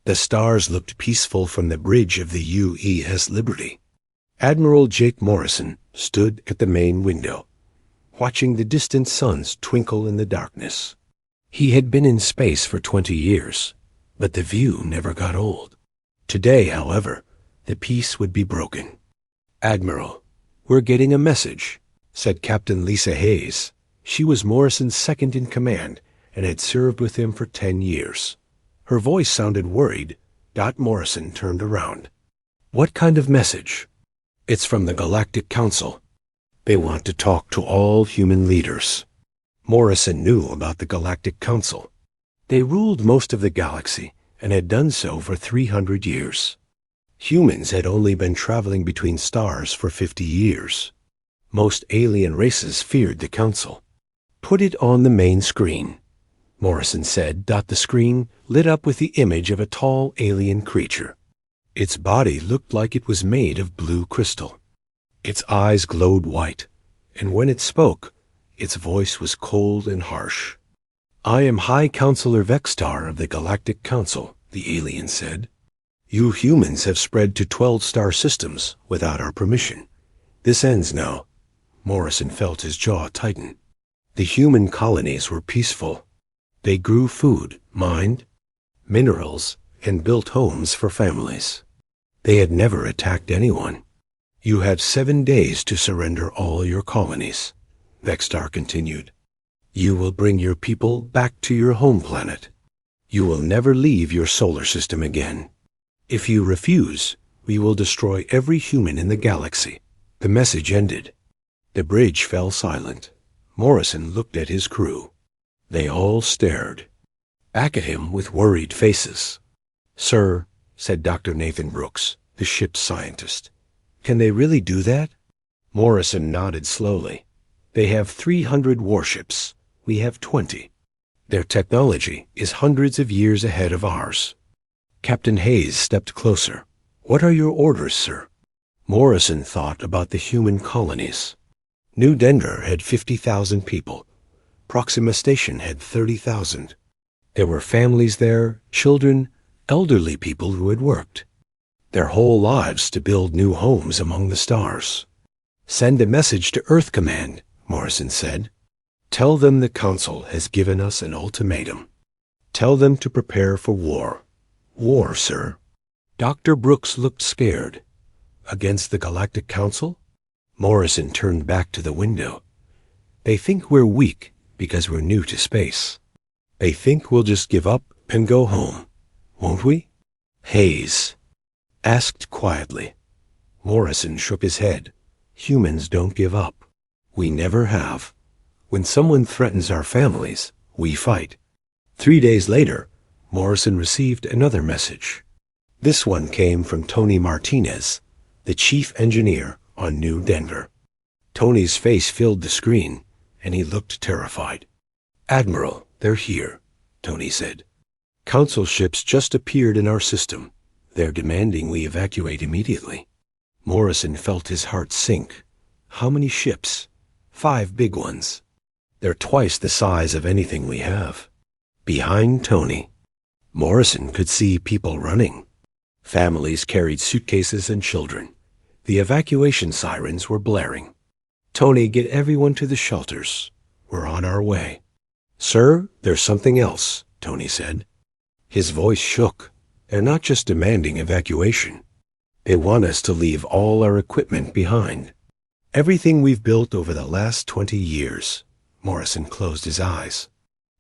The stars looked peaceful from the bridge of the UES Liberty. Admiral Jake Morrison stood at the main window, watching the distant suns twinkle in the darkness. He had been in space for 20 years, but the view never got old. Today, however, the peace would be broken. "Admiral, we're getting a message," said Captain Lisa Hayes. She was Morrison's second in command and had served with him for 10 years. Her voice sounded worried. Morrison turned around. "What kind of message?" "It's from the Galactic Council. They want to talk to all human leaders." Morrison knew about the Galactic Council. They ruled most of the galaxy and had done so for 300 years. Humans had only been traveling between stars for 50 years. Most alien races feared the Council. "Put it on the main screen," Morrison said. The screen lit up with the image of a tall alien creature. Its body looked like it was made of blue crystal. Its eyes glowed white, and when it spoke, its voice was cold and harsh. "I am High Counselor Vextar of the Galactic Council," the alien said. "You humans have spread to 12 star systems without our permission. This ends now." Morrison felt his jaw tighten. The human colonies were peaceful. They grew food, mined minerals, and built homes for families. They had never attacked anyone. "You have 7 days to surrender all your colonies," Vextar continued. "You will bring your people back to your home planet. You will never leave your solar system again. If you refuse, we will destroy every human in the galaxy." The message ended. The bridge fell silent. Morrison looked at his crew. They all stared back at him with worried faces. "Sir," said Dr. Nathan Brooks, the ship's scientist, "can they really do that?" Morrison nodded slowly. "They have 300 warships. We have 20. Their technology is hundreds of years ahead of ours." Captain Hayes stepped closer. "What are your orders, sir?" Morrison thought about the human colonies. New Denver had 50,000 people. Proxima Station had 30,000. There were families there, children, elderly people who had worked their whole lives to build new homes among the stars. "Send a message to Earth Command," Morrison said. "Tell them the Council has given us an ultimatum. Tell them to prepare for war." "War, sir?" Dr. Brooks looked scared. "Against the Galactic Council?" Morrison turned back to the window. "They think we're weak because we're new to space. They think we'll just give up and go home, won't we?" Hayes asked quietly. Morrison shook his head. "Humans don't give up. We never have. When someone threatens our families, we fight." 3 days later, Morrison received another message. This one came from Tony Martinez, the chief engineer on New Denver. Tony's face filled the screen, and he looked terrified. "Admiral, they're here," Tony said. "Council ships just appeared in our system. They're demanding we evacuate immediately." Morrison felt his heart sink. "How many ships?" "5 big ones. They're twice the size of anything we have." Behind Tony, Morrison could see people running. Families carried suitcases and children. The evacuation sirens were blaring. "Tony, get everyone to the shelters. We're on our way." "Sir, there's something else," Tony said. His voice shook. "They're not just demanding evacuation. They want us to leave all our equipment behind. Everything we've built over the last 20 years. Morrison closed his eyes.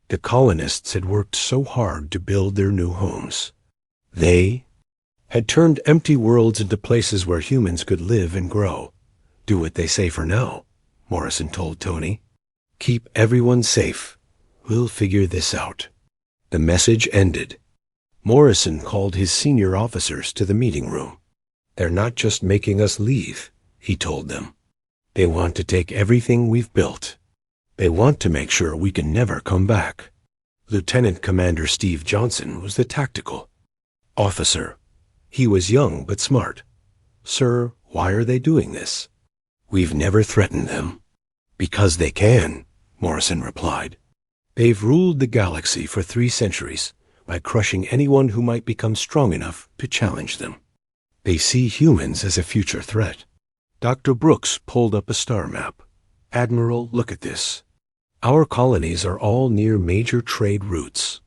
The colonists had worked so hard to build their new homes. They had turned empty worlds into places where humans could live and grow. "Do what they say for now," Morrison told Tony. "Keep everyone safe. We'll figure this out." The message ended. Morrison called his senior officers to the meeting room. "They're not just making us leave," he told them. "They want to take everything we've built. They want to make sure we can never come back." Lieutenant Commander Steve Johnson was the tactical officer. He was young but smart. "Sir, why are they doing this?" "We've never threatened them." "Because they can," Morrison replied. "They've ruled the galaxy for 3 centuries. by crushing anyone who might become strong enough to challenge them. They see humans as a future threat. Dr. Brooks pulled up a star map. Admiral, look at this. Our colonies are all near major trade routes.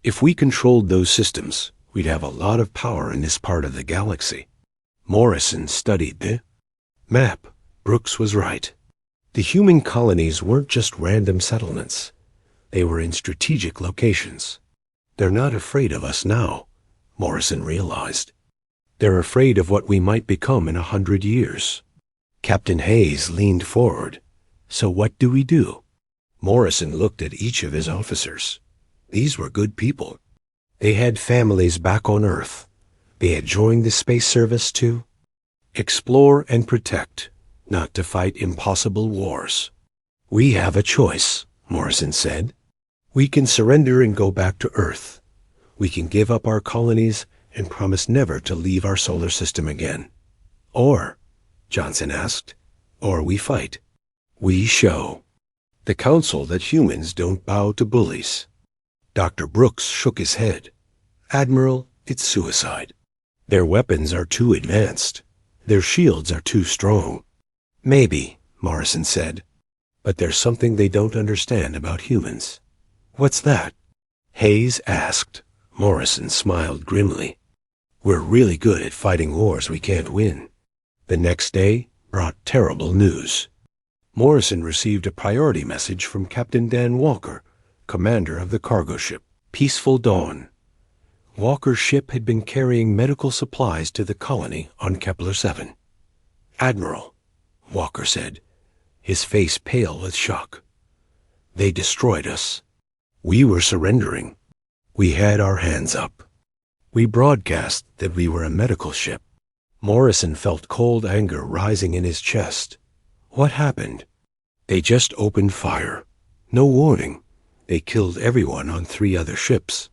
If we controlled those systems, we'd have a lot of power in this part of the galaxy. Morrison studied the map. Brooks was right. The human colonies weren't just random settlements. They were in strategic locations. They're not afraid of us now, Morrison realized. They're afraid of what we might become in 100 years. Captain Hayes leaned forward. So what do we do? Morrison looked at each of his officers. These were good people. They had families back on Earth. They had joined the space service to explore and protect, not to fight impossible wars. We have a choice, Morrison said. We can surrender and go back to Earth. We can give up our colonies and promise never to leave our solar system again. Or, Johnson asked, or we fight. We show the Council that humans don't bow to bullies. Dr. Brooks shook his head. Admiral, it's suicide. Their weapons are too advanced. Their shields are too strong. Maybe, Morrison said, but there's something they don't understand about humans. What's that? Hayes asked. Morrison smiled grimly. We're really good at fighting wars we can't win. The next day brought terrible news. Morrison received a priority message from Captain Dan Walker, commander of the cargo ship Peaceful Dawn. Walker's ship had been carrying medical supplies to the colony on Kepler 7. Admiral, Walker said, his face pale with shock. They destroyed us. We were surrendering. We had our hands up. We broadcast that we were a medical ship. Morrison felt cold anger rising in his chest. What happened? They just opened fire. No warning. They killed everyone on 3 other ships.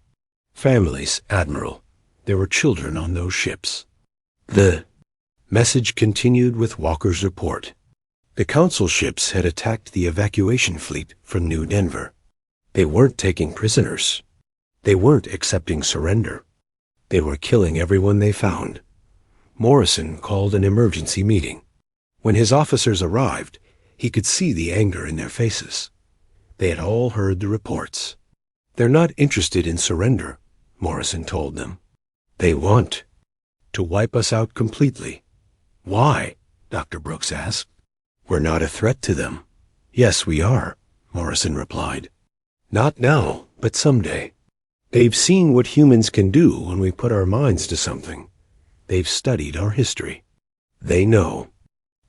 Families, Admiral. There were children on those ships. The message continued with Walker's report. The Council ships had attacked the evacuation fleet from New Denver. They weren't taking prisoners. They weren't accepting surrender. They were killing everyone they found. Morrison called an emergency meeting. When his officers arrived, he could see the anger in their faces. They had all heard the reports. They're not interested in surrender, Morrison told them. They want to wipe us out completely. Why? Dr. Brooks asked. We're not a threat to them. Yes, we are, Morrison replied. Not now, but someday. They've seen what humans can do when we put our minds to something. They've studied our history. They know.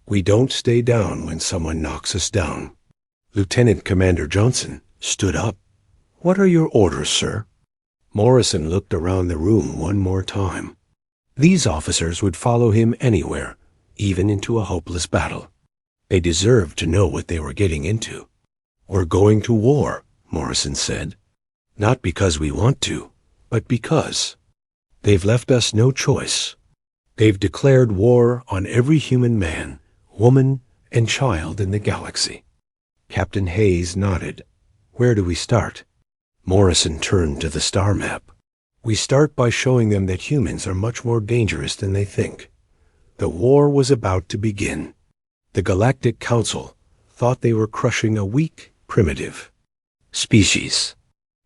We don't stay down when someone knocks us down. Lieutenant Commander Johnson stood up. What are your orders, sir? Morrison looked around the room one more time. These officers would follow him anywhere, even into a hopeless battle. They deserved to know what they were getting into. We're going to war, Morrison said. Not because we want to, but because. They've left us no choice. They've declared war on every human man, woman, and child in the galaxy. Captain Hayes nodded. Where do we start? Morrison turned to the star map. We start by showing them that humans are much more dangerous than they think. The war was about to begin. The Galactic Council thought they were crushing a weak, primitive species.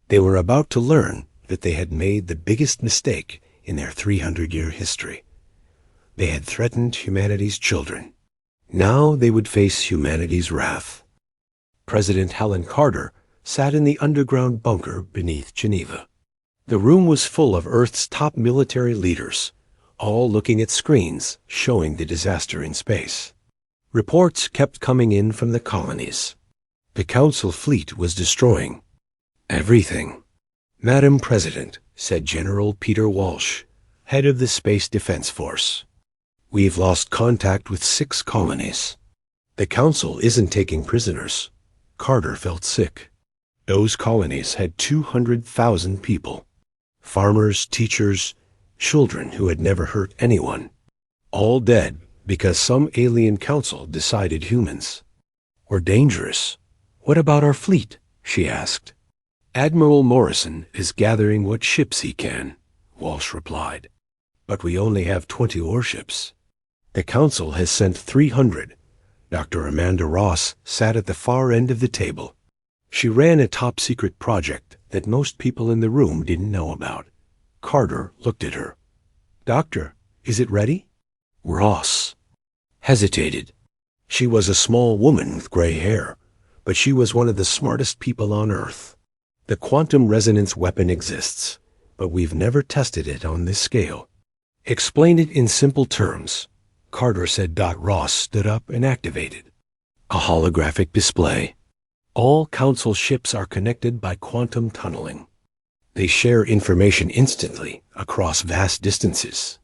They were about to learn that they had made the biggest mistake in their 300-year history. They had threatened humanity's children. Now they would face humanity's wrath. President Helen Carter sat in the underground bunker beneath Geneva. The room was full of Earth's top military leaders, all looking at screens showing the disaster in space. Reports kept coming in from the colonies. The Council fleet was destroying everything. Madam President, said General Peter Walsh, head of the Space Defense Force, we've lost contact with 6 colonies. The Council isn't taking prisoners. Carter felt sick. Those colonies had 200,000 people. Farmers, teachers, children who had never hurt anyone. All dead because some alien council decided humans were dangerous. What about our fleet? She asked. Admiral Morrison is gathering what ships he can, Walsh replied. But we only have 20 warships. The Council has sent 300. Dr. Amanda Ross sat at the far end of the table. She ran a top-secret project that most people in the room didn't know about. Carter looked at her. Doctor, is it ready? Ross hesitated. She was a small woman with gray hair, but she was one of the smartest people on Earth. The quantum resonance weapon exists, but we've never tested it on this scale. Explain it in simple terms, Carter said. Ross stood up and activated a holographic display. All Council ships are connected by quantum tunneling. They share information instantly across vast distances.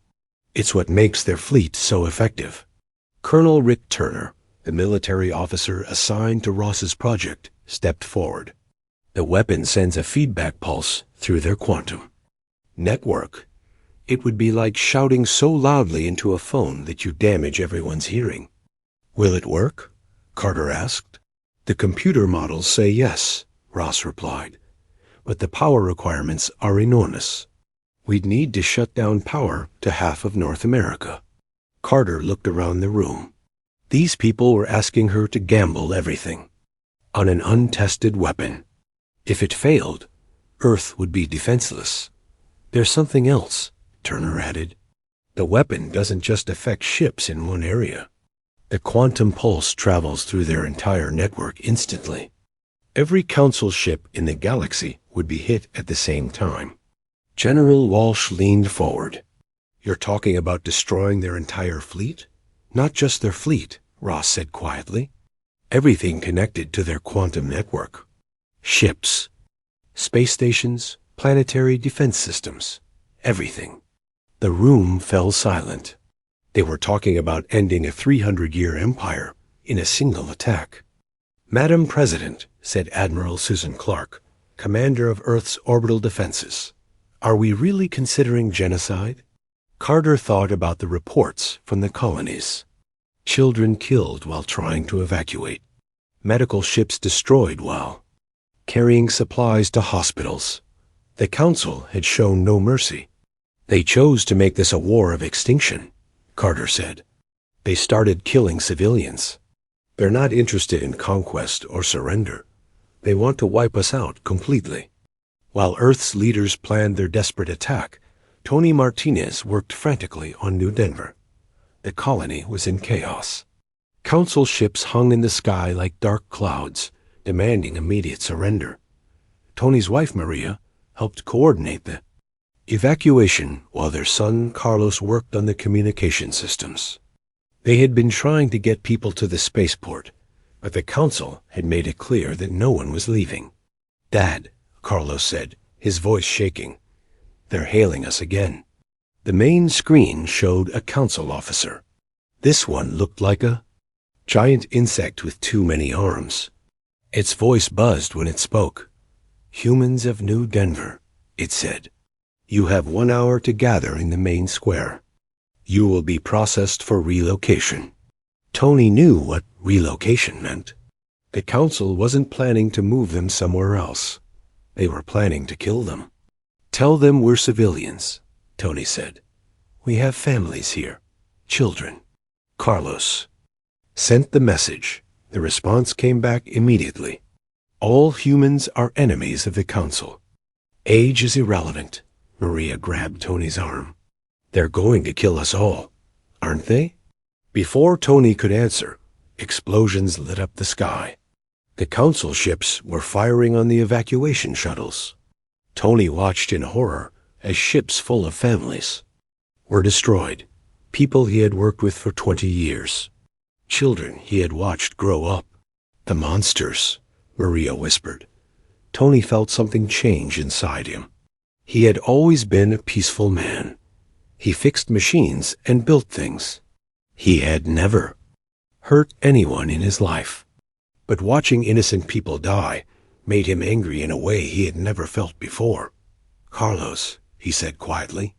It's what makes their fleet so effective. Colonel Rick Turner, the military officer assigned to Ross's project, stepped forward. The weapon sends a feedback pulse through their quantum network. It would be like shouting so loudly into a phone that you damage everyone's hearing. Will it work? Carter asked. The computer models say yes, Ross replied. But the power requirements are enormous. We'd need to shut down power to half of North America. Carter looked around the room. These people were asking her to gamble everything on an untested weapon. If it failed, Earth would be defenseless. There's something else, Turner added. The weapon doesn't just affect ships in one area. The quantum pulse travels through their entire network instantly. Every Council ship in the galaxy would be hit at the same time. General Walsh leaned forward. You're talking about destroying their entire fleet? Not just their fleet, Ross said quietly. Everything connected to their quantum network. Ships, space stations, planetary defense systems, everything. The room fell silent. They were talking about ending a 300-year empire in a single attack. Madam President, said Admiral Susan Clark, commander of Earth's orbital defenses, are we really considering genocide? Carter thought about the reports from the colonies. Children killed while trying to evacuate. Medical ships destroyed while carrying supplies to hospitals. The Council had shown no mercy. They chose to make this a war of extinction, Carter said. They started killing civilians. They're not interested in conquest or surrender. They want to wipe us out completely. While Earth's leaders planned their desperate attack, Tony Martinez worked frantically on New Denver. The colony was in chaos. Council ships hung in the sky like dark clouds, demanding immediate surrender. Tony's wife, Maria, helped coordinate the evacuation while their son, Carlos, worked on the communication systems. They had been trying to get people to the spaceport, but the Council had made it clear that no one was leaving. Dad, Carlos said, his voice shaking. They're hailing us again. The main screen showed a Council officer. This one looked like a giant insect with too many arms. Its voice buzzed when it spoke. Humans of New Denver, it said. You have 1 hour to gather in the main square. You will be processed for relocation. Tony knew what relocation meant. The Council wasn't planning to move them somewhere else. They were planning to kill them. Tell them we're civilians, Tony said. We have families here, children. Carlos sent the message. The response came back immediately. All humans are enemies of the Council. Age is irrelevant. Maria grabbed Tony's arm. They're going to kill us all, aren't they? Before Tony could answer, explosions lit up the sky. The Council ships were firing on the evacuation shuttles. Tony watched in horror as ships full of families were destroyed. People he had worked with for 20 years. Children he had watched grow up. The monsters, Maria whispered. Tony felt something change inside him. He had always been a peaceful man. He fixed machines and built things. He had never hurt anyone in his life. But watching innocent people die made him angry in a way he had never felt before. Carlos, he said quietly,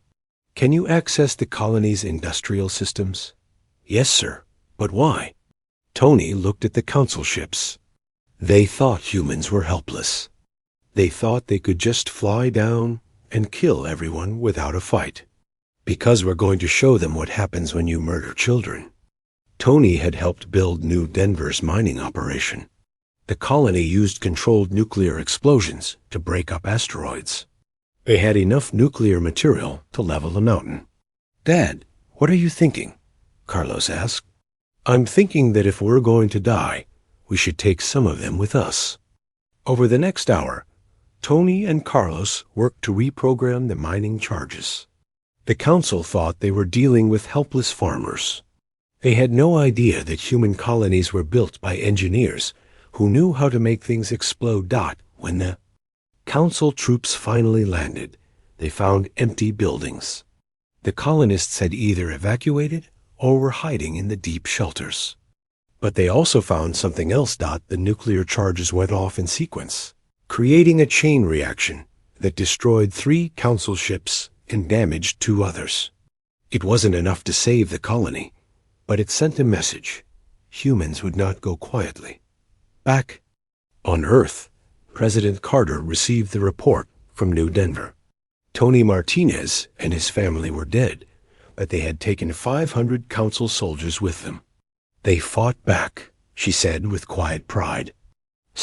can you access the colony's industrial systems? Yes, sir. But why? Tony looked at the Council ships. They thought humans were helpless. They thought they could just fly down and kill everyone without a fight. Because we're going to show them what happens when you murder children. Tony had helped build New Denver's mining operation. The colony used controlled nuclear explosions to break up asteroids. They had enough nuclear material to level the mountain. "Dad, what are you thinking?" Carlos asked. "I'm thinking that if we're going to die, we should take some of them with us." Over the next hour, Tony and Carlos worked to reprogram the mining charges. The council thought they were dealing with helpless farmers. They had no idea that human colonies were built by engineers who knew how to make things explode. When the council troops finally landed, they found empty buildings. The colonists had either evacuated or were hiding in the deep shelters. But they also found something else. The nuclear charges went off in sequence, creating a chain reaction that destroyed 3 council ships and damaged 2 others. It wasn't enough to save the colony, but it sent a message. Humans would not go quietly. Back on Earth, President Carter received the report from New Denver. Tony Martinez and his family were dead, but they had taken 500 council soldiers with them. "They fought back," she said with quiet pride.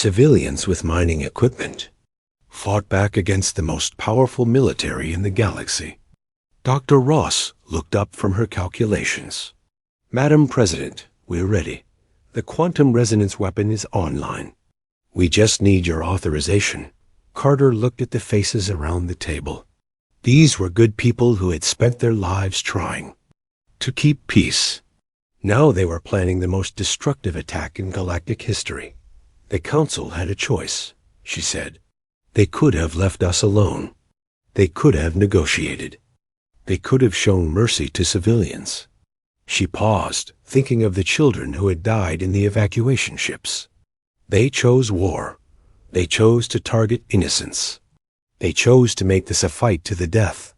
"Civilians with mining equipment fought back against the most powerful military in the galaxy." Dr. Ross looked up from her calculations. "Madam President, we're ready. The quantum resonance weapon is online. We just need your authorization." Carter looked at the faces around the table. These were good people who had spent their lives trying to keep peace. Now they were planning the most destructive attack in galactic history. "The council had a choice," she said. "They could have left us alone. They could have negotiated. They could have shown mercy to civilians." She paused, thinking of the children who had died in the evacuation ships. They chose war. They chose to target innocents. They chose to make this a fight to the death.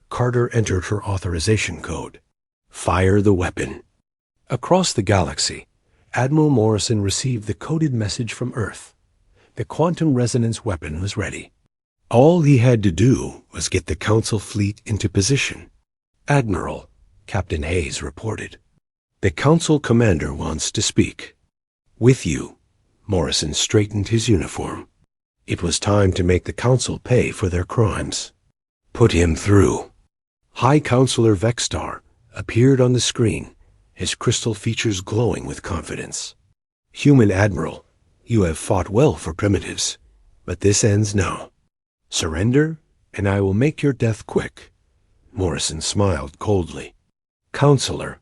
Carter entered her authorization code. "Fire the weapon." Across the galaxy, Admiral Morrison received the coded message from Earth. The quantum resonance weapon was ready. All he had to do was get the Council fleet into position. "Admiral," Captain Hayes reported, "the Council commander wants to speak." "With you." Morrison straightened his uniform. It was time to make the Council pay for their crimes. "Put him through." High Counselor Vexstar appeared on the screen, his crystal features glowing with confidence. "Human Admiral, you have fought well for primitives, but this ends now. Surrender, and I will make your death quick." Morrison smiled coldly. "Counselor,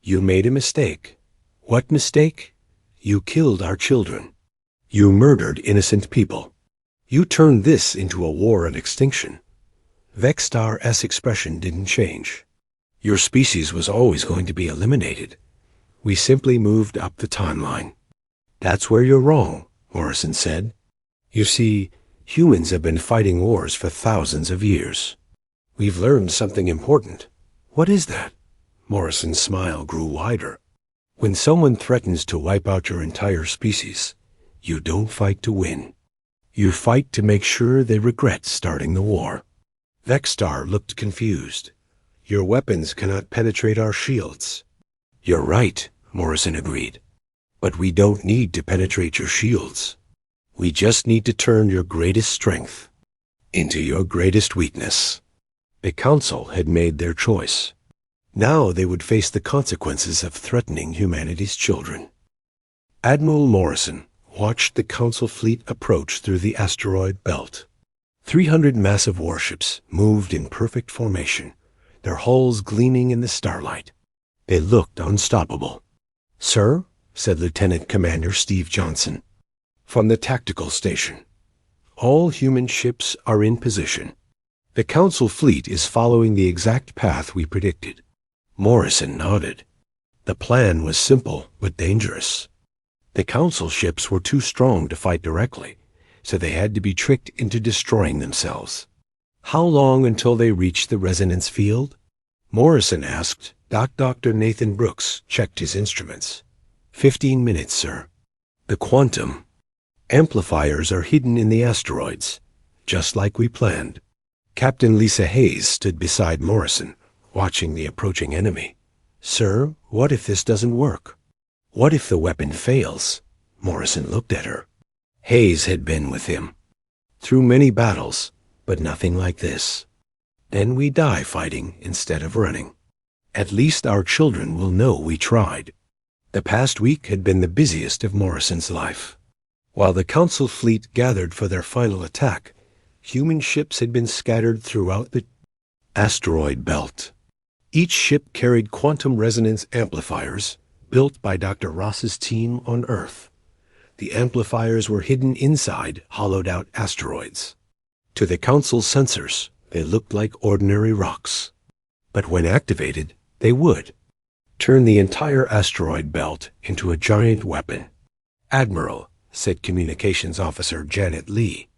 you made a mistake." "What mistake?" "You killed our children. You murdered innocent people. You turned this into a war of extinction." Vexstar's expression didn't change. "Your species was always going to be eliminated. We simply moved up the timeline." "That's where you're wrong," Morrison said. "You see, humans have been fighting wars for thousands of years. We've learned something important." "What is that?" Morrison's smile grew wider. "When someone threatens to wipe out your entire species, you don't fight to win. You fight to make sure they regret starting the war." Vexstar looked confused. "Your weapons cannot penetrate our shields." "You're right," Morrison agreed. "But we don't need to penetrate your shields. We just need to turn your greatest strength into your greatest weakness." The Council had made their choice. Now they would face the consequences of threatening humanity's children. Admiral Morrison watched the Council fleet approach through the asteroid belt. 300 massive warships moved in perfect formation, their hulls gleaming in the starlight. They looked unstoppable. "Sir," said Lieutenant Commander Steve Johnson, from the tactical station, "all human ships are in position. The Council fleet is following the exact path we predicted." Morrison nodded. The plan was simple but dangerous. The Council ships were too strong to fight directly, so they had to be tricked into destroying themselves. "How long until they reach the resonance field?" Morrison asked. Dr. Nathan Brooks checked his instruments. 15 minutes, sir." "The quantum." Amplifiers are hidden in the asteroids, just like we planned. Captain Lisa Hayes stood beside Morrison, watching the approaching enemy. Sir, what if this doesn't work? What if the weapon fails? Morrison looked at her. Hayes had been with him through many battles, but nothing like this. Then we die fighting instead of running. At least our children will know we tried. The past week had been the busiest of Morrison's life. While the Council fleet gathered for their final attack, human ships had been scattered throughout the asteroid belt. Each ship carried quantum resonance amplifiers built by Dr. Ross's team on Earth. The amplifiers were hidden inside hollowed-out asteroids. To the Council's sensors, they looked like ordinary rocks. But when activated, they would turn the entire asteroid belt into a giant weapon. Admiral, said Communications Officer Janet Lee,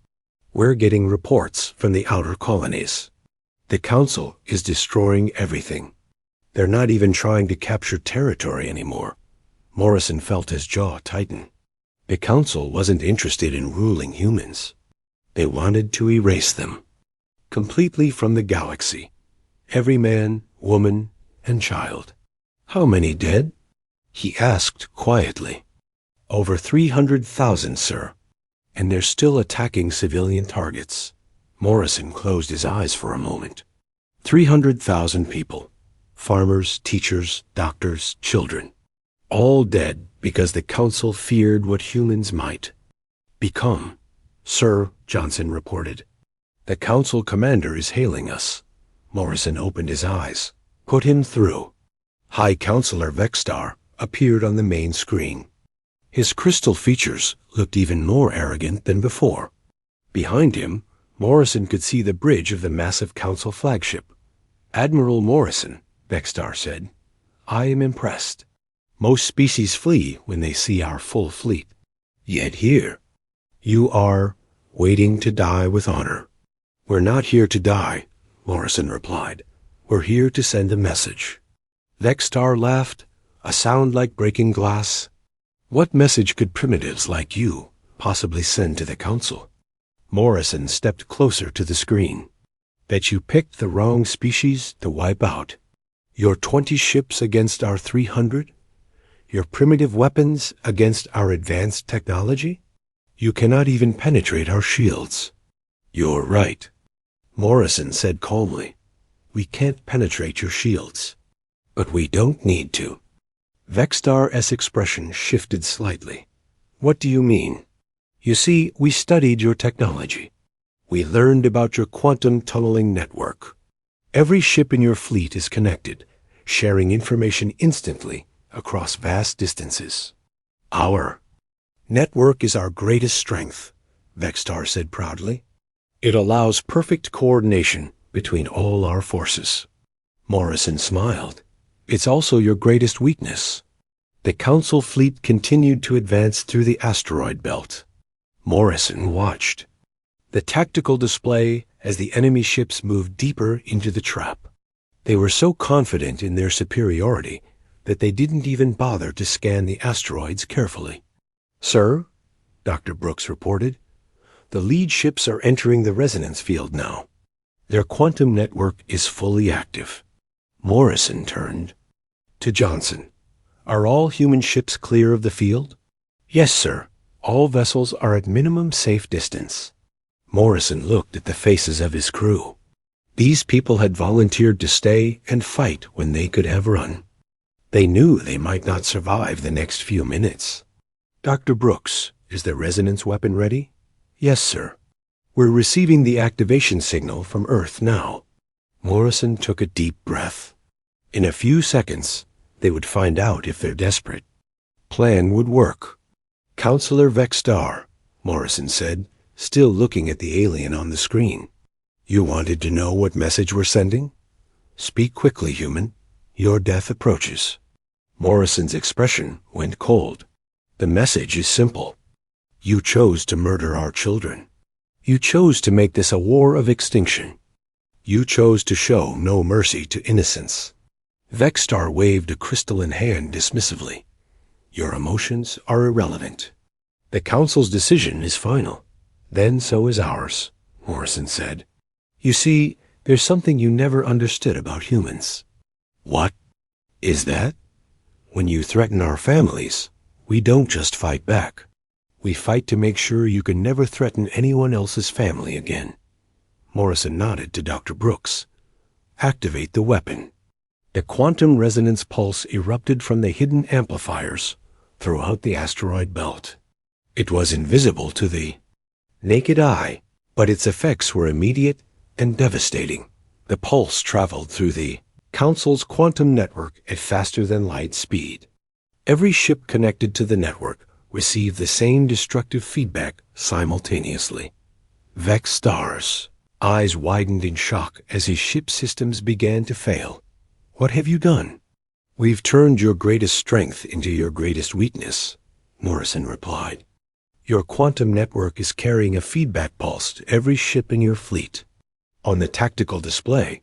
we're getting reports from the outer colonies. The Council is destroying everything. They're not even trying to capture territory anymore. Morrison felt his jaw tighten. The Council wasn't interested in ruling humans. They wanted to erase them completely from the galaxy. Every man, woman, and child. How many dead? He asked quietly. Over 300,000, sir. And they're still attacking civilian targets. Morrison closed his eyes for a moment. 300,000 people. Farmers, teachers, doctors, children. All dead because the Council feared what humans might become. Sir, Johnson reported. The Council commander is hailing us. Morrison opened his eyes. Put him through. High Counselor Vexstar appeared on the main screen. His crystal features looked even more arrogant than before. Behind him, Morrison could see the bridge of the massive Council flagship. Admiral Morrison, Vexstar said, I am impressed. Most species flee when they see our full fleet. Yet here, you are waiting to die with honor. We're not here to die, Morrison replied. We're here to send a message. Vexstar laughed, a sound like breaking glass. What message could primitives like you possibly send to the Council? Morrison stepped closer to the screen. That you picked the wrong species to wipe out. Your 20 ships against our 300? Your primitive weapons against our advanced technology? You cannot even penetrate our shields. You're right, Morrison said calmly. We can't penetrate your shields. But we don't need to. Vexstar's expression shifted slightly. What do you mean? You see, we studied your technology. We learned about your quantum tunneling network. Every ship in your fleet is connected, sharing information instantly across vast distances. Our network is our greatest strength, Vexstar said proudly. It allows perfect coordination between all our forces. Morrison smiled. It's also your greatest weakness. The Council fleet continued to advance through the asteroid belt. Morrison watched the tactical display as the enemy ships moved deeper into the trap. They were so confident in their superiority that they didn't even bother to scan the asteroids carefully. Sir, Dr. Brooks reported, the lead ships are entering the resonance field now. Their quantum network is fully active. Morrison turned to Johnson. Are all human ships clear of the field? Yes, sir. All vessels are at minimum safe distance. Morrison looked at the faces of his crew. These people had volunteered to stay and fight when they could have run. They knew they might not survive the next few minutes. Dr. Brooks, is the resonance weapon ready? Yes, sir. We're receiving the activation signal from Earth now. Morrison took a deep breath. In a few seconds, they would find out if they're desperate. Plan would work. Counselor Vexstar, Morrison said, still looking at the alien on the screen. You wanted to know what message we're sending? Speak quickly, human. Your death approaches. Morrison's expression went cold. The message is simple. You chose to murder our children. You chose to make this a war of extinction. You chose to show no mercy to innocence. Vexstar waved a crystalline hand dismissively. Your emotions are irrelevant. The Council's decision is final. Then so is ours, Morrison said. You see, there's something you never understood about humans. What is that? When you threaten our families, we don't just fight back. We fight to make sure you can never threaten anyone else's family again. Morrison nodded to Dr. Brooks. Activate the weapon. The quantum resonance pulse erupted from the hidden amplifiers throughout the asteroid belt. It was invisible to the naked eye, but its effects were immediate and devastating. The pulse traveled through the Council's quantum network at faster-than-light speed. Every ship connected to the network received the same destructive feedback simultaneously. Vex Star's eyes widened in shock as his ship systems began to fail. What have you done? We've turned your greatest strength into your greatest weakness, Morrison replied. Your quantum network is carrying a feedback pulse to every ship in your fleet. On the tactical display,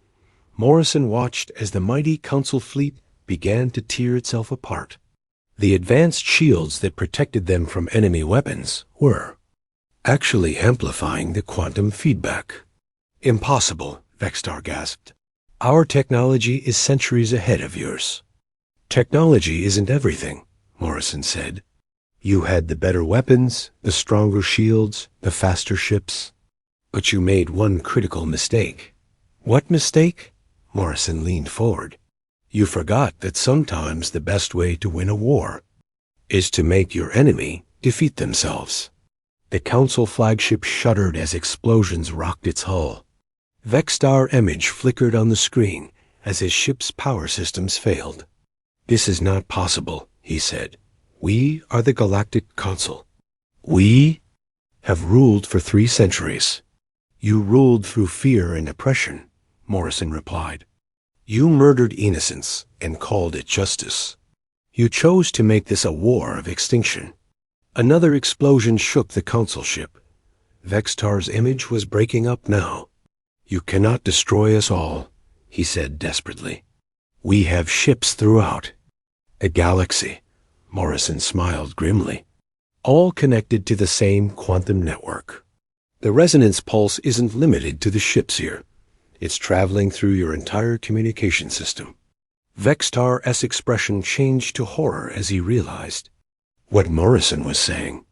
Morrison watched as the mighty Council fleet began to tear itself apart. The advanced shields that protected them from enemy weapons were actually amplifying the quantum feedback. Impossible, Vexstar gasped. Our technology is centuries ahead of yours. Technology isn't everything, Morrison said. You had the better weapons, the stronger shields, the faster ships. But you made one critical mistake. What mistake? Morrison leaned forward. You forgot that sometimes the best way to win a war is to make your enemy defeat themselves. The Council flagship shuddered as explosions rocked its hull. Vexstar image flickered on the screen as his ship's power systems failed. This is not possible, he said. We are the Galactic Council. We have ruled for 3 centuries. You ruled through fear and oppression, Morrison replied. You murdered innocents and called it justice. You chose to make this a war of extinction. Another explosion shook the Council ship. Vexstar's image was breaking up now. You cannot destroy us all, he said desperately. We have ships throughout a galaxy. Morrison smiled grimly. All connected to the same quantum network. The resonance pulse isn't limited to the ships here. It's traveling through your entire communication system. Vexstar's expression changed to horror as he realized what Morrison was saying.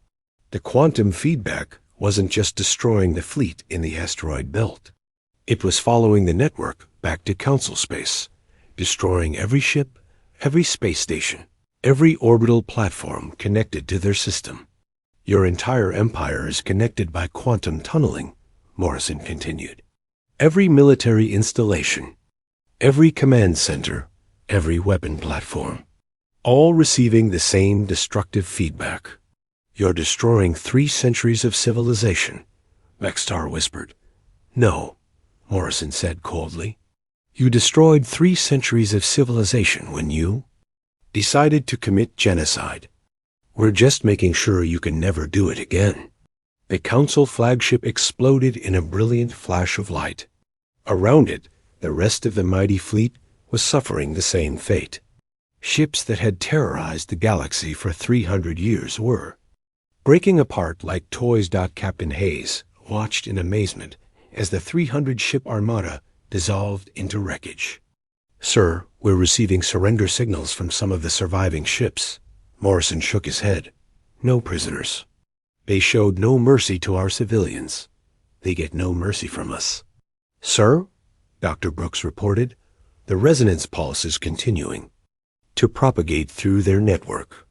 The quantum feedback wasn't just destroying the fleet in the asteroid belt. It was following the network back to Council space, destroying every ship, every space station, every orbital platform connected to their system. Your entire empire is connected by quantum tunneling, Morrison continued. Every military installation, every command center, every weapon platform, all receiving the same destructive feedback. You're destroying 3 centuries of civilization, Vexstar whispered. No, Morrison said coldly. You destroyed 3 centuries of civilization when you decided to commit genocide. We're just making sure you can never do it again. The Council flagship exploded in a brilliant flash of light. Around it, the rest of the mighty fleet was suffering the same fate. Ships that had terrorized the galaxy for 300 years were breaking apart like toys. Captain Hayes watched in amazement as the 300-ship armada dissolved into wreckage. Sir, we're receiving surrender signals from some of the surviving ships. Morrison shook his head. No prisoners. They showed no mercy to our civilians. They get no mercy from us. Sir, Dr. Brooks reported, the resonance pulse is continuing to propagate through their network.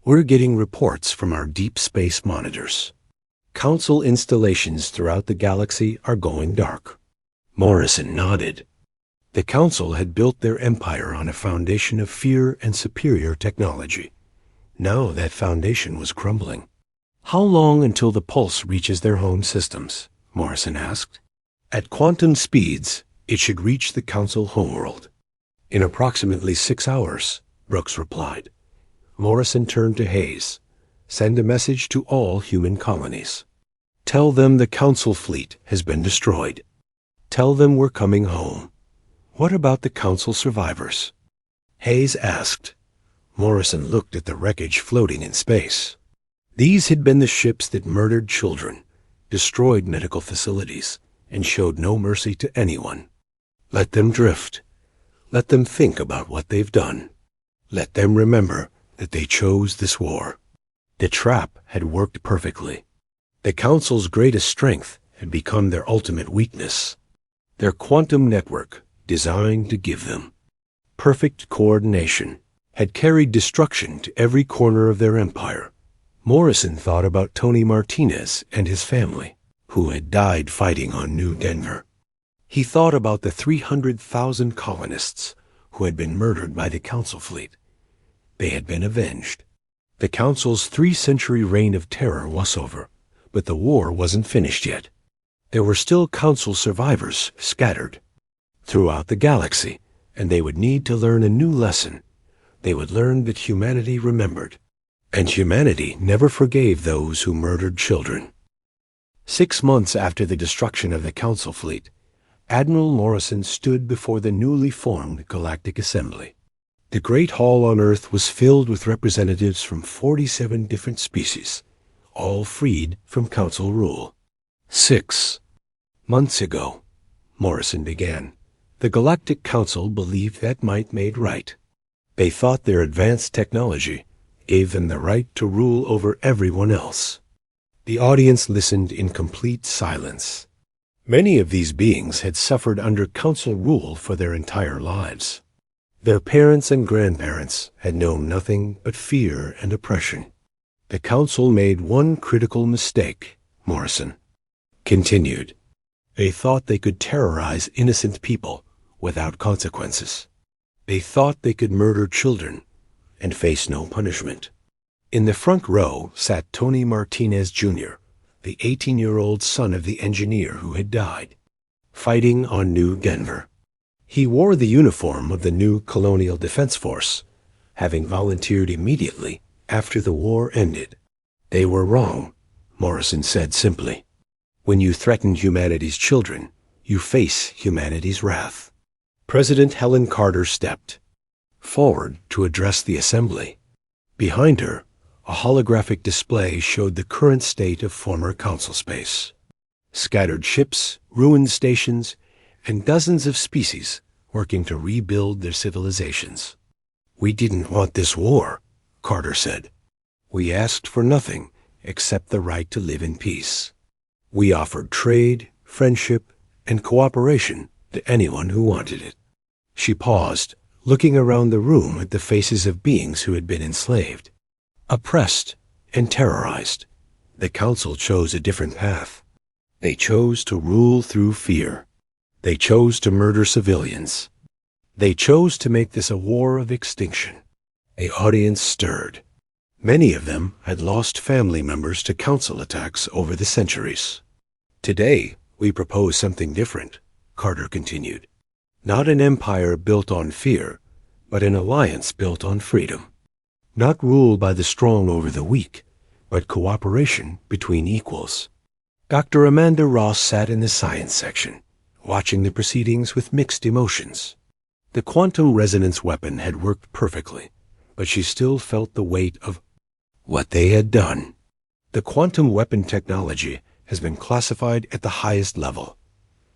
We're getting reports from our deep space monitors. Council installations throughout the galaxy are going dark. Morrison nodded. The Council had built their empire on a foundation of fear and superior technology. Now that foundation was crumbling. How long until the pulse reaches their home systems? Morrison asked. At quantum speeds, it should reach the Council homeworld. In approximately 6 hours, Brooks replied. Morrison turned to Hayes. Send a message to all human colonies. Tell them the Council fleet has been destroyed. Tell them we're coming home. What about the Council survivors? Hayes asked. Morrison looked at the wreckage floating in space. These had been the ships that murdered children, destroyed medical facilities, and showed no mercy to anyone. Let them drift. Let them think about what they've done. Let them remember that they chose this war. The trap had worked perfectly. The Council's greatest strength had become their ultimate weakness. Their quantum network, designed to give them perfect coordination, had carried destruction to every corner of their empire. Morrison thought about Tony Martinez and his family, who had died fighting on New Denver. He thought about the 300,000 colonists who had been murdered by the Council fleet. They had been avenged. The Council's 3-century reign of terror was over, but the war wasn't finished yet. There were still Council survivors scattered throughout the galaxy, and they would need to learn a new lesson. They would learn that humanity remembered, and humanity never forgave those who murdered children. 6 months after the destruction of the Council fleet, Admiral Morrison stood before the newly formed Galactic Assembly. The Great Hall on Earth was filled with representatives from 47 different species, all freed from Council rule. 6 months ago, Morrison began, the Galactic Council believed that might made right. They thought their advanced technology gave them the right to rule over everyone else. The audience listened in complete silence. Many of these beings had suffered under Council rule for their entire lives. Their parents and grandparents had known nothing but fear and oppression. The Council made one critical mistake, Morrison continued. They thought they could terrorize innocent people without consequences. They thought they could murder children and face no punishment. In the front row sat Tony Martinez Jr., the 18-year-old son of the engineer who had died, fighting on New Denver. He wore the uniform of the new Colonial Defense Force, having volunteered immediately after the war ended. They were wrong, Morrison said simply. When you threaten humanity's children, you face humanity's wrath. President Helen Carter stepped forward to address the assembly. Behind her, a holographic display showed the current state of former Council space. Scattered ships, ruined stations, and dozens of species working to rebuild their civilizations. We didn't want this war, Carter said. We asked for nothing except the right to live in peace. We offered trade, friendship, and cooperation to anyone who wanted it. She paused, looking around the room at the faces of beings who had been enslaved, oppressed, and terrorized. The Council chose a different path. They chose to rule through fear. They chose to murder civilians. They chose to make this a war of extinction. The audience stirred. Many of them had lost family members to Council attacks over the centuries. Today, we propose something different, Carter continued. Not an empire built on fear, but an alliance built on freedom. Not ruled by the strong over the weak, but cooperation between equals. Dr. Amanda Ross sat in the science section, watching the proceedings with mixed emotions. The quantum resonance weapon had worked perfectly, but she still felt the weight of what they had done. The quantum weapon technology has been classified at the highest level.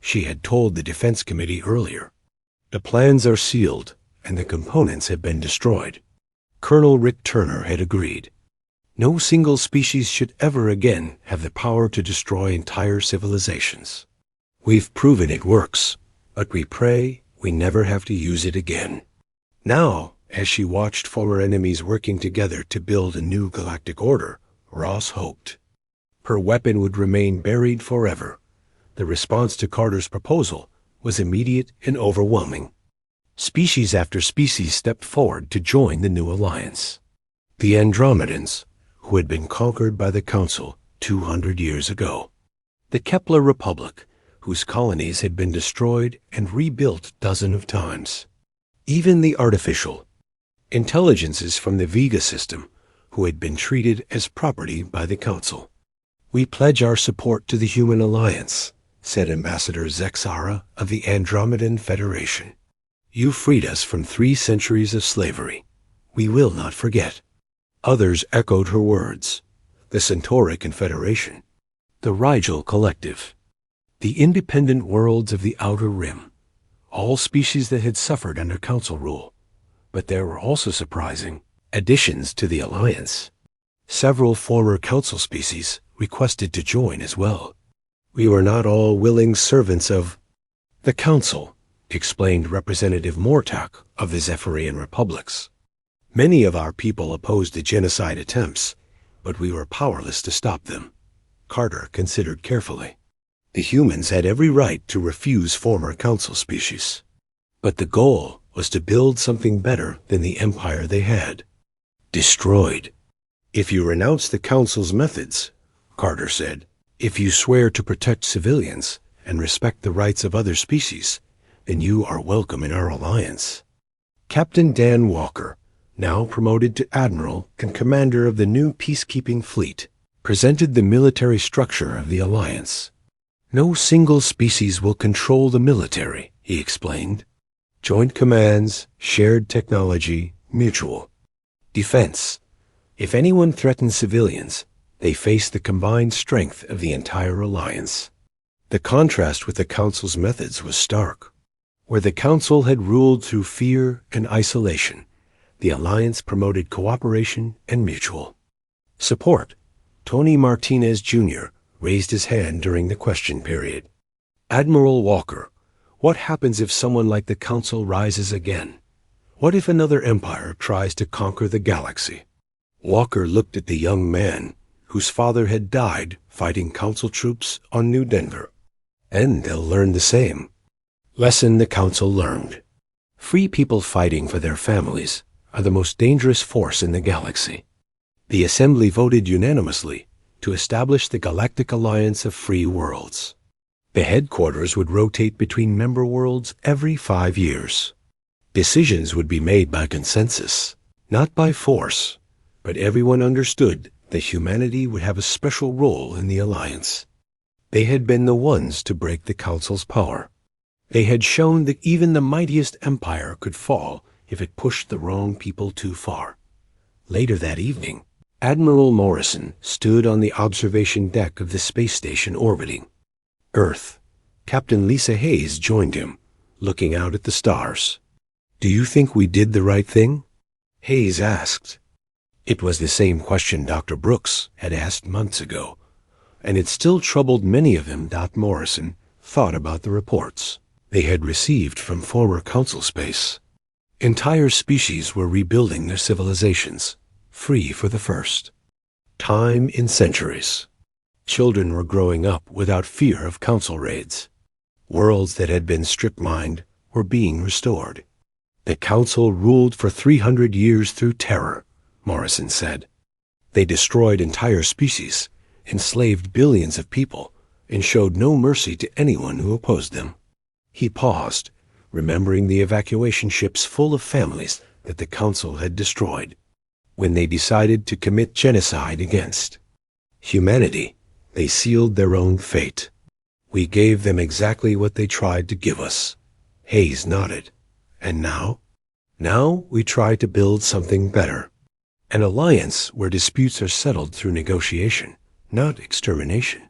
She had told the Defense Committee earlier. The plans are sealed, and the components have been destroyed. Colonel Rick Turner had agreed. No single species should ever again have the power to destroy entire civilizations. We've proven it works, but we pray we never have to use it again. Now, as she watched former enemies working together to build a new galactic order, Ross hoped her weapon would remain buried forever. The response to Carter's proposal was immediate and overwhelming. Species after species stepped forward to join the new alliance. The Andromedans, who had been conquered by the Council 200 years ago. The Kepler Republic, whose colonies had been destroyed and rebuilt dozens of times. Even the artificial intelligences from the Vega system, who had been treated as property by the Council. We pledge our support to the Human Alliance, said Ambassador Zexara of the Andromedan Federation. You freed us from 3 centuries of slavery. We will not forget. Others echoed her words. the Centauri Confederation, the Rigel Collective, the independent worlds of the Outer Rim, all species that had suffered under Council rule. But there were also surprising additions to the Alliance. Several former Council species requested to join as well. "We were not all willing servants of the Council," explained Representative Mortak of the Zephyrian Republics. "Many of our people opposed the genocide attempts, but we were powerless to stop them." Carter considered carefully. The humans had every right to refuse former Council species. But the goal was to build something better than the empire they had. Destroyed. "If you renounce the Council's methods," Carter said, "if you swear to protect civilians and respect the rights of other species, then you are welcome in our alliance." Captain Dan Walker, now promoted to admiral and commander of the new peacekeeping fleet, presented the military structure of the alliance. "No single species will control the military," he explained. "Joint commands, shared technology, mutual defense. If anyone threatens civilians, they face the combined strength of the entire alliance." The contrast with the Council's methods was stark. Where the Council had ruled through fear and isolation, the alliance promoted cooperation and mutual support. Tony Martinez Jr. raised his hand during the question period. "Admiral Walker, what happens if someone like the Council rises again? What if another empire tries to conquer the galaxy?" Walker looked at the young man whose father had died fighting Council troops on New Denver. "And they'll learn the same. Lesson the Council learned. Free people fighting for their families are the most dangerous force in the galaxy." The Assembly voted unanimously to establish the Galactic Alliance of Free Worlds. The headquarters would rotate between member worlds every 5 years. Decisions would be made by consensus, not by force, but everyone understood that humanity would have a special role in the alliance. They had been the ones to break the Council's power. They had shown that even the mightiest empire could fall if it pushed the wrong people too far. Later that evening, Admiral Morrison stood on the observation deck of the space station orbiting Earth. Captain Lisa Hayes joined him, looking out at the stars. "Do you think we did the right thing?" Hayes asked. It was the same question Dr. Brooks had asked months ago, and it still troubled many of them. Morrison thought about the reports they had received from former Council space. Entire species were rebuilding their civilizations, free for the first time in centuries. Children were growing up without fear of Council raids. Worlds that had been strip-mined were being restored. The Council ruled for 300 years through terror, Morrison said. They destroyed entire species, enslaved billions of people, and showed no mercy to anyone who opposed them. He paused, remembering the evacuation ships full of families that the Council had destroyed when they decided to commit genocide against humanity. They sealed their own fate. "We gave them exactly what they tried to give us." Hayes nodded. "And now?" "Now we try to build something better. An alliance where disputes are settled through negotiation, not extermination.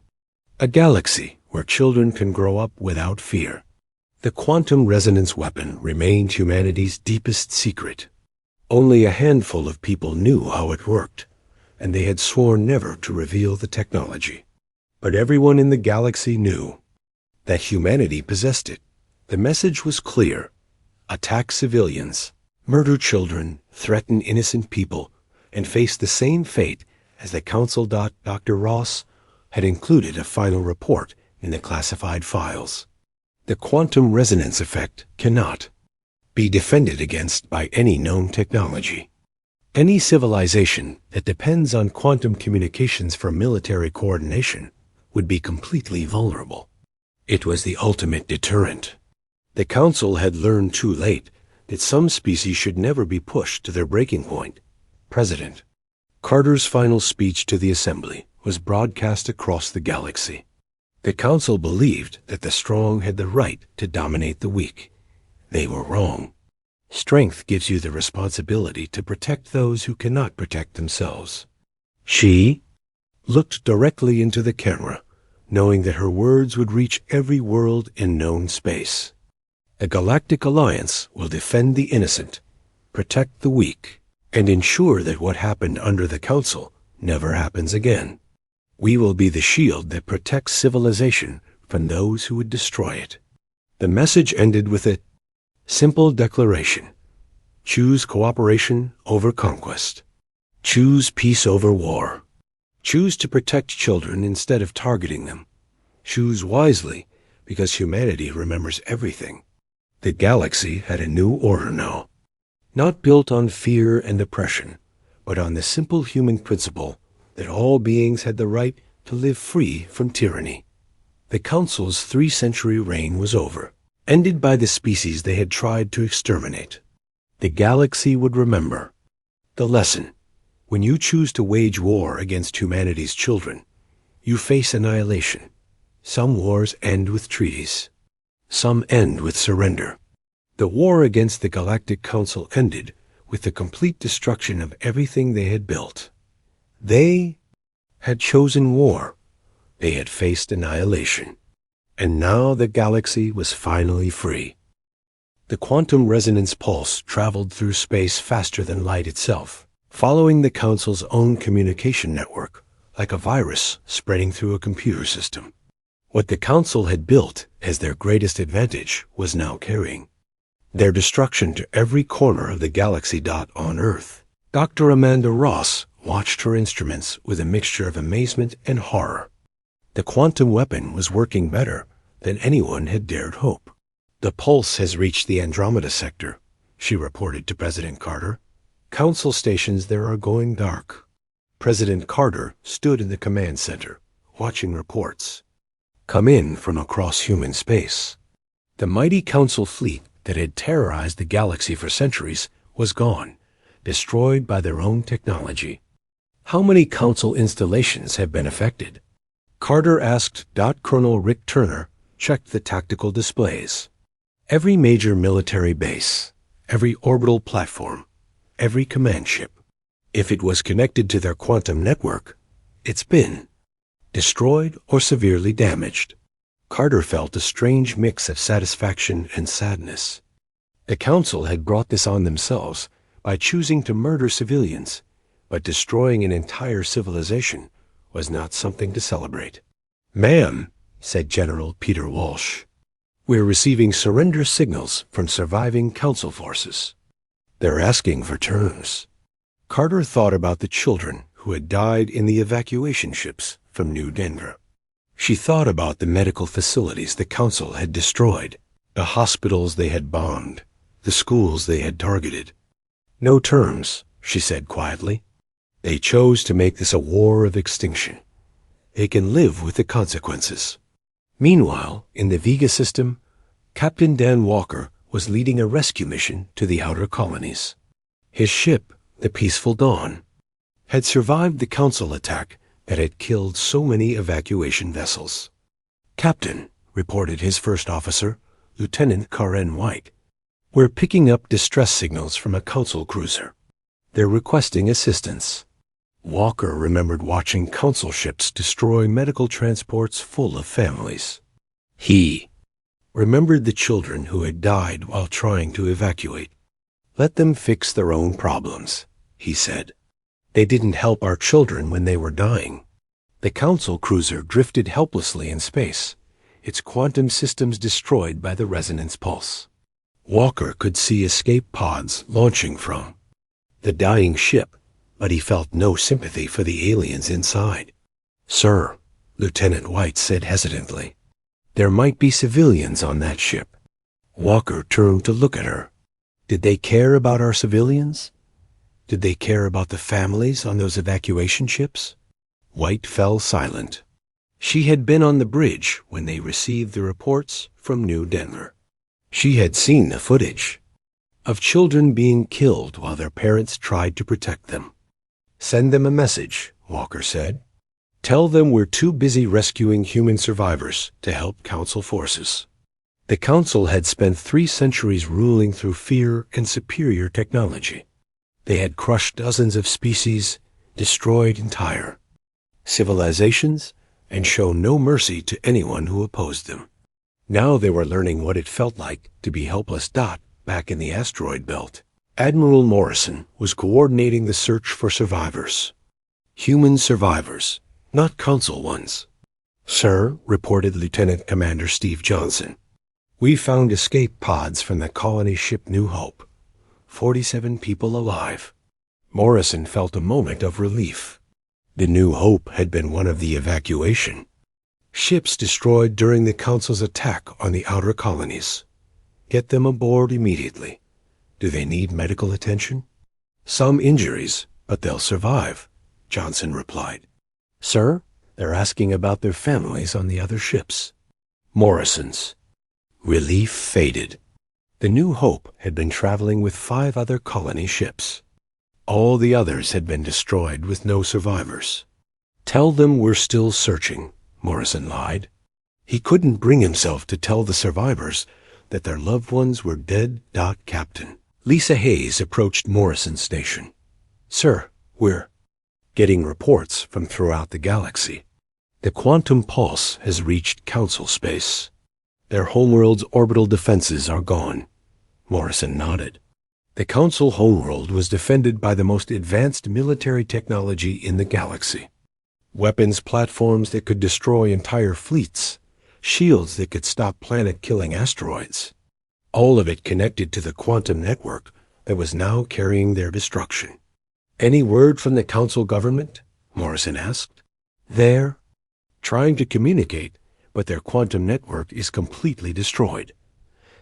A galaxy where children can grow up without fear." The quantum resonance weapon remained humanity's deepest secret. Only a handful of people knew how it worked, and they had sworn never to reveal the technology. But everyone in the galaxy knew that humanity possessed it. The message was clear: attack civilians, murder children, threaten innocent people, and face the same fate as the Council. Dr. Ross had included a final report in the classified files. The quantum resonance effect cannot be defended against by any known technology. Any civilization that depends on quantum communications for military coordination would be completely vulnerable. It was the ultimate deterrent. The Council had learned too late that some species should never be pushed to their breaking point. President Carter's final speech to the Assembly was broadcast across the galaxy. The Council believed that the strong had the right to dominate the weak. They were wrong. Strength gives you the responsibility to protect those who cannot protect themselves. She looked directly into the camera, knowing that her words would reach every world in known space. A galactic alliance will defend the innocent, protect the weak, and ensure that what happened under the Council never happens again. We will be the shield that protects civilization from those who would destroy it. The message ended with a simple declaration. Choose cooperation over conquest. Choose peace over war. Choose to protect children instead of targeting them. Choose wisely, because humanity remembers everything. The galaxy had a new order now, not built on fear and oppression, but on the simple human principle that all beings had the right to live free from tyranny. The Council's 3-century reign was over, ended by the species they had tried to exterminate. The galaxy would remember the lesson. When you choose to wage war against humanity's children, you face annihilation. Some wars end with treaties. Some end with surrender. The war against the Galactic Council ended with the complete destruction of everything they had built. They had chosen war. They had faced annihilation. And now the galaxy was finally free. The quantum resonance pulse traveled through space faster than light itself, following the Council's own communication network, like a virus spreading through a computer system. What the Council had built as their greatest advantage was now carrying their destruction to every corner of the galaxy. On Earth, Dr. Amanda Ross watched her instruments with a mixture of amazement and horror. The quantum weapon was working better than anyone had dared hope. The pulse has reached the Andromeda sector, she reported to President Carter. Council stations there are going dark. President Carter stood in the command center, watching reports come in from across human space. The mighty Council fleet that had terrorized the galaxy for centuries was gone, destroyed by their own technology. How many Council installations have been affected? Carter asked. Colonel Rick Turner checked the tactical displays. Every major military base, every orbital platform, every command ship. If it was connected to their quantum network, it's been destroyed or severely damaged. Carter felt a strange mix of satisfaction and sadness. The Council had brought this on themselves by choosing to murder civilians, but destroying an entire civilization was not something to celebrate. "Ma'am," said General Peter Walsh, "we're receiving surrender signals from surviving Council forces. They're asking for terms." Carter thought about the children who had died in the evacuation ships from New Denver. She thought about the medical facilities the Council had destroyed, the hospitals they had bombed, the schools they had targeted. "No terms," she said quietly. "They chose to make this a war of extinction. They can live with the consequences." Meanwhile, in the Vega system, Captain Dan Walker was leading a rescue mission to the outer colonies. His ship, the Peaceful Dawn, had survived the Council attack that had killed so many evacuation vessels. "Captain," reported his first officer, Lieutenant Karen White, "we're picking up distress signals from a Council cruiser. They're requesting assistance." Walker remembered watching Council ships destroy medical transports full of families. He remembered the children who had died while trying to evacuate. "Let them fix their own problems," he said. "They didn't help our children when they were dying." The Council cruiser drifted helplessly in space, its quantum systems destroyed by the resonance pulse. Walker could see escape pods launching from the dying ship, but he felt no sympathy for the aliens inside. "Sir," Lieutenant White said hesitantly, "there might be civilians on that ship." Walker turned to look at her. Did they care about our civilians? Did they care about the families on those evacuation ships? White fell silent. She had been on the bridge when they received the reports from New Denver. She had seen the footage of children being killed while their parents tried to protect them. "Send them a message," Walker said. "Tell them we're too busy rescuing human survivors to help Council forces." The Council had spent 3 centuries ruling through fear and superior technology. They had crushed dozens of species, destroyed entire civilizations, and show no mercy to anyone who opposed them. Now they were learning what it felt like to be helpless dot back in the asteroid belt. Admiral Morrison was coordinating the search for survivors. Human survivors, not Council ones. "Sir," reported Lieutenant Commander Steve Johnson, "we found escape pods from the colony ship New Hope. 47 people alive." Morrison felt a moment of relief. The New Hope had been one of the evacuation. Ships destroyed during the Council's attack on the outer colonies. Get them aboard immediately. Do they need medical attention? "Some injuries, but they'll survive," Johnson replied. "Sir, they're asking about their families on the other ships." Morrison's relief faded. The New Hope had been traveling with 5 other colony ships. All the others had been destroyed with no survivors. "Tell them we're still searching," Morrison lied. He couldn't bring himself to tell the survivors that their loved ones were dead. Captain Lisa Hayes approached Morrison's station. "Sir, we're getting reports from throughout the galaxy. The quantum pulse has reached Council space. Their homeworld's orbital defenses are gone." Morrison nodded. The Council homeworld was defended by the most advanced military technology in the galaxy. Weapons platforms that could destroy entire fleets, shields that could stop planet-killing asteroids. All of it connected to the quantum network that was now carrying their destruction. "Any word from the Council government?" Morrison asked. "They're trying to communicate, but their quantum network is completely destroyed.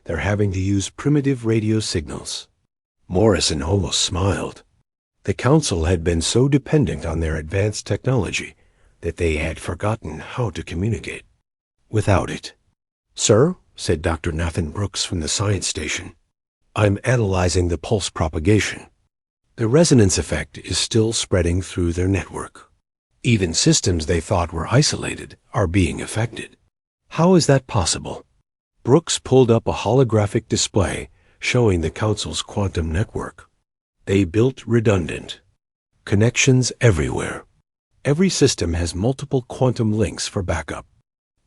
They're having to use primitive radio signals." Morrison almost smiled. The Council had been so dependent on their advanced technology that they had forgotten how to communicate without it. "Sir," said Dr. Nathan Brooks from the science station, "I'm analyzing the pulse propagation. The resonance effect is still spreading through their network. Even systems they thought were isolated are being affected." "How is that possible?" Brooks pulled up a holographic display showing the Council's quantum network. They built redundant connections everywhere. Every system has multiple quantum links for backup.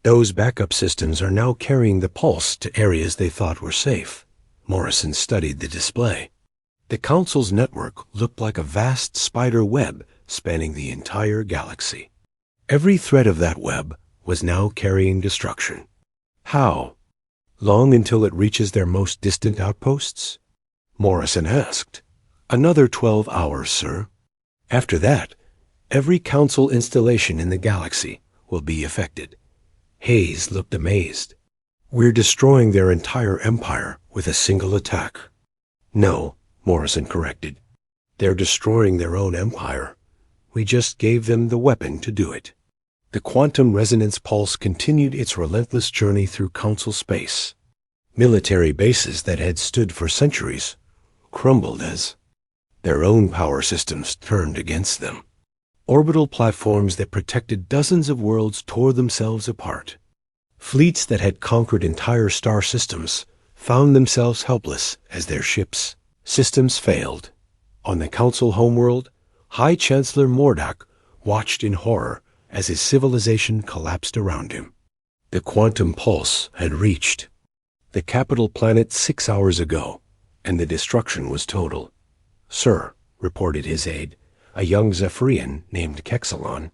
Those backup systems are now carrying the pulse to areas they thought were safe. Morrison studied the display. The Council's network looked like a vast spider web spanning the entire galaxy. Every thread of that web was now carrying destruction. How? Long until it reaches their most distant outposts? Morrison asked. "Another 12 hours, sir. After that, every Council installation in the galaxy will be affected." Hayes looked amazed. "We're destroying their entire empire with a single attack." "No," Morrison corrected. "They're destroying their own empire. We just gave them the weapon to do it." The quantum resonance pulse continued its relentless journey through Council space. Military bases that had stood for centuries crumbled as their own power systems turned against them. Orbital platforms that protected dozens of worlds tore themselves apart. Fleets that had conquered entire star systems found themselves helpless as their ships' systems failed. On the Council homeworld, High Chancellor Mordock watched in horror as his civilization collapsed around him. The quantum pulse had reached the capital planet 6 hours ago, and the destruction was total. "Sir," reported his aide, a young Zephyrian named Kexalon,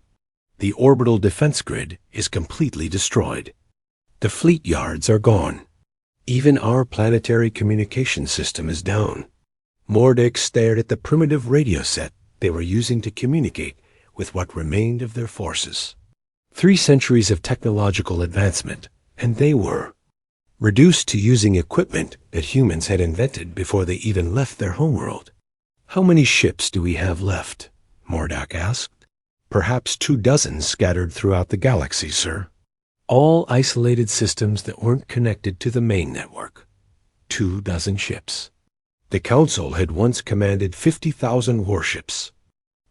"the orbital defense grid is completely destroyed. The fleet yards are gone. Even our planetary communication system is down." Mordock stared at the primitive radio set they were using to communicate with what remained of their forces. 3 centuries of technological advancement, and they were reduced to using equipment that humans had invented before they even left their homeworld. "How many ships do we have left?" Mordock asked. "Perhaps 24 scattered throughout the galaxy, sir. All isolated systems that weren't connected to the main network. 24 ships. The Council had once commanded 50,000 warships,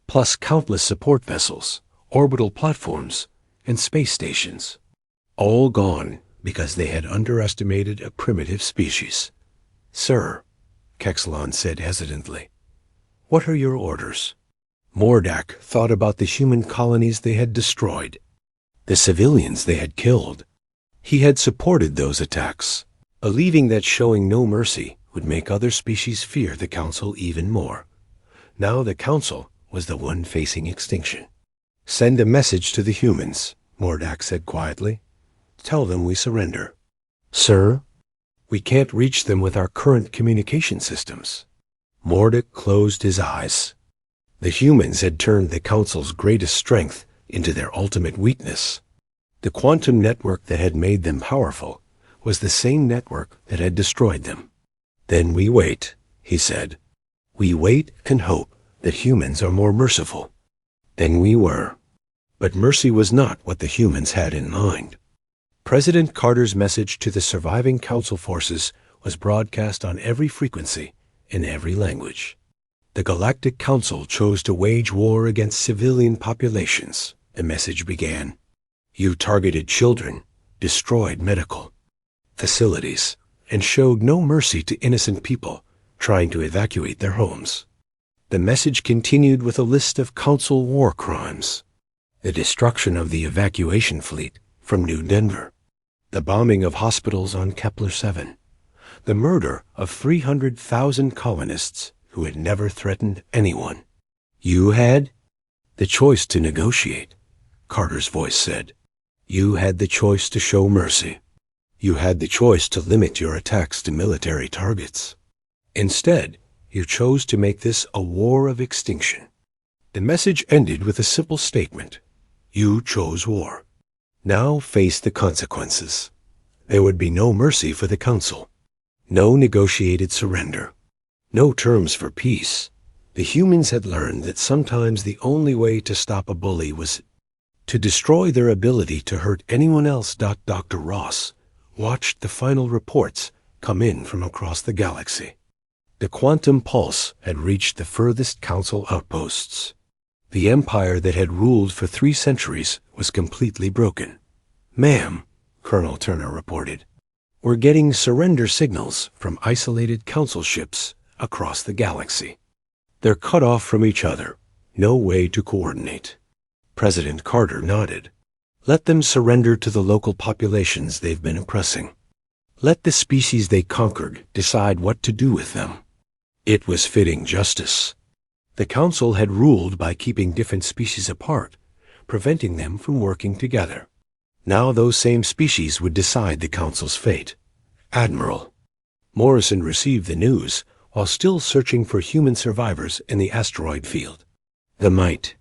plus countless support vessels, orbital platforms, and space stations. All gone because they had underestimated a primitive species." "Sir," Kexalon said hesitantly, "what are your orders?" Mordak thought about the human colonies they had destroyed, the civilians they had killed. He had supported those attacks, believing that showing no mercy would make other species fear the Council even more. Now the Council was the one facing extinction. "Send a message to the humans," Mordak said quietly. "Tell them we surrender." "Sir, we can't reach them with our current communication systems." Mordak closed his eyes. The humans had turned the Council's greatest strength into their ultimate weakness. The quantum network that had made them powerful was the same network that had destroyed them. "Then we wait," he said. "We wait and hope that humans are more merciful than we were." But mercy was not what the humans had in mind. President Carter's message to the surviving Council forces was broadcast on every frequency, in every language. The Galactic Council chose to wage war against civilian populations, the message began. You targeted children, destroyed medical facilities, and showed no mercy to innocent people trying to evacuate their homes. The message continued with a list of Council war crimes: the destruction of the evacuation fleet from New Denver, the bombing of hospitals on Kepler-7, the murder of 300,000 colonists who had never threatened anyone. You had the choice to negotiate, Carter's voice said. You had the choice to show mercy. You had the choice to limit your attacks to military targets. Instead, you chose to make this a war of extinction. The message ended with a simple statement. You chose war. Now face the consequences. There would be no mercy for the Council. No negotiated surrender. No terms for peace. The humans had learned that sometimes the only way to stop a bully was to destroy their ability to hurt anyone else. Dr. Ross watched the final reports come in from across the galaxy. The quantum pulse had reached the furthest Council outposts. The empire that had ruled for 3 centuries was completely broken. "Ma'am," Colonel Turner reported, "we're getting surrender signals from isolated Council ships across the galaxy. They're cut off from each other, no way to coordinate." President Carter nodded. "Let them surrender to the local populations they've been oppressing. Let the species they conquered decide what to do with them." It was fitting justice. The Council had ruled by keeping different species apart, preventing them from working together. Now those same species would decide the Council's fate. Admiral Morrison received the news while still searching for human survivors in the asteroid field. The might